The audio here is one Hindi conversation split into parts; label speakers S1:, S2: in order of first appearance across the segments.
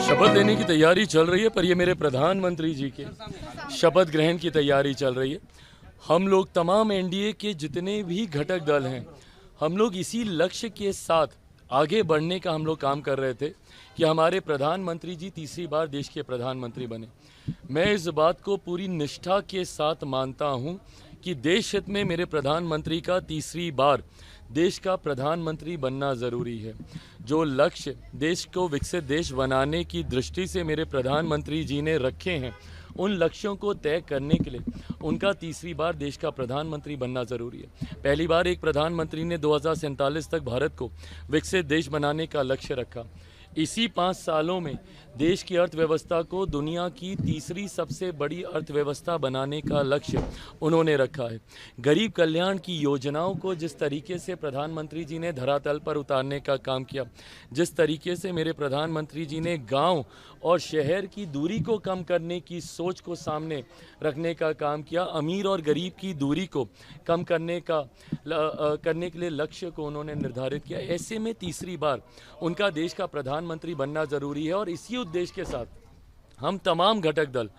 S1: शपथ लेने की तैयारी चल रही है, पर ये मेरे प्रधानमंत्री जी के शपथ ग्रहण की तैयारी चल रही है। हम लोग तमाम एनडीए के जितने भी घटक दल हैं, हम लोग इसी लक्ष्य के साथ आगे बढ़ने का हम लोग काम कर रहे थे कि हमारे प्रधानमंत्री जी तीसरी बार देश के प्रधानमंत्री बने। मैं इस बात को पूरी निष्ठा के साथ मानता हूं कि देश हित में मेरे प्रधानमंत्री का तीसरी बार देश का प्रधानमंत्री बनना ज़रूरी है। जो लक्ष्य देश को विकसित देश बनाने की दृष्टि से मेरे प्रधानमंत्री जी ने रखे हैं, उन लक्ष्यों को तय करने के लिए उनका तीसरी बार देश का प्रधानमंत्री बनना ज़रूरी है। पहली बार एक प्रधानमंत्री ने 2047 तक भारत को विकसित देश बनाने का लक्ष्य रखा। इसी 5 सालों में देश की अर्थव्यवस्था को दुनिया की तीसरी सबसे बड़ी अर्थव्यवस्था बनाने का लक्ष्य उन्होंने रखा है। गरीब कल्याण की योजनाओं को जिस तरीके से प्रधानमंत्री जी ने धरातल पर उतारने का काम किया, जिस तरीके से मेरे प्रधानमंत्री जी ने गांव और शहर की दूरी को कम करने की सोच को सामने रखने का काम किया, अमीर और गरीब की दूरी को कम करने के लिए लक्ष्य को उन्होंने निर्धारित किया। ऐसे में तीसरी बार उनका देश का प्रधानमंत्री बनना ज़रूरी है और इसी उद्देश्य के साथ हम तमाम घटक दल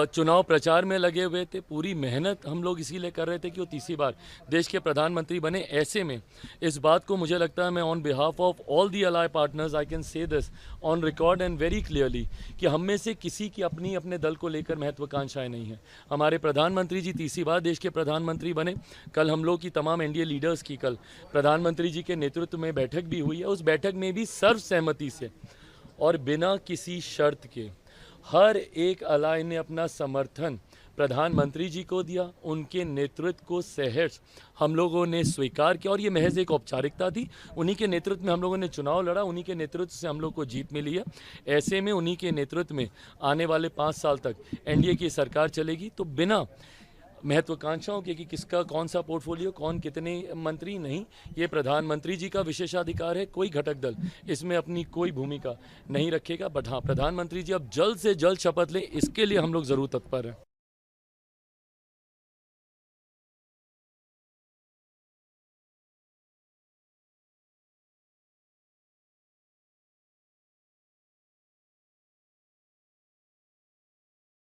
S1: चुनाव प्रचार में लगे हुए थे। पूरी मेहनत हम लोग इसीलिए कर रहे थे कि वो तीसरी बार देश के प्रधानमंत्री बने। ऐसे में इस बात को मुझे लगता है मैं on behalf of all the ally partners I can say this on record and very clearly कि हम में से किसी की अपने दल को लेकर महत्वाकांक्षाएं नहीं हैं। हमारे प्रधानमंत्री जी तीसरी बार देश के प्रधानमंत्री बने। कल हम लोग की तमाम एनडीए लीडर्स की कल प्रधानमंत्री जी के नेतृत्व में बैठक भी हुई है। उस बैठक में भी सर्वसहमति से और बिना किसी शर्त के हर एक अलाई ने अपना समर्थन प्रधानमंत्री जी को दिया। उनके नेतृत्व को सहर्ष हम लोगों ने स्वीकार किया और ये महज एक औपचारिकता थी। उन्हीं के नेतृत्व में हम लोगों ने चुनाव लड़ा, उन्हीं के नेतृत्व से हम लोग को जीत मिली है। ऐसे में उन्हीं के नेतृत्व में आने वाले 5 साल तक एनडीए की सरकार चलेगी। तो बिना महत्वाकांक्षाओं के कि किसका कौन सा पोर्टफोलियो, कौन कितने मंत्री, नहीं, ये प्रधानमंत्री जी का विशेषाधिकार है। कोई घटक दल इसमें अपनी कोई भूमिका नहीं रखेगा। बट हाँ, प्रधानमंत्री जी अब जल्द से जल्द शपथ लें, इसके लिए हम लोग ज़रूर तत्पर हैं।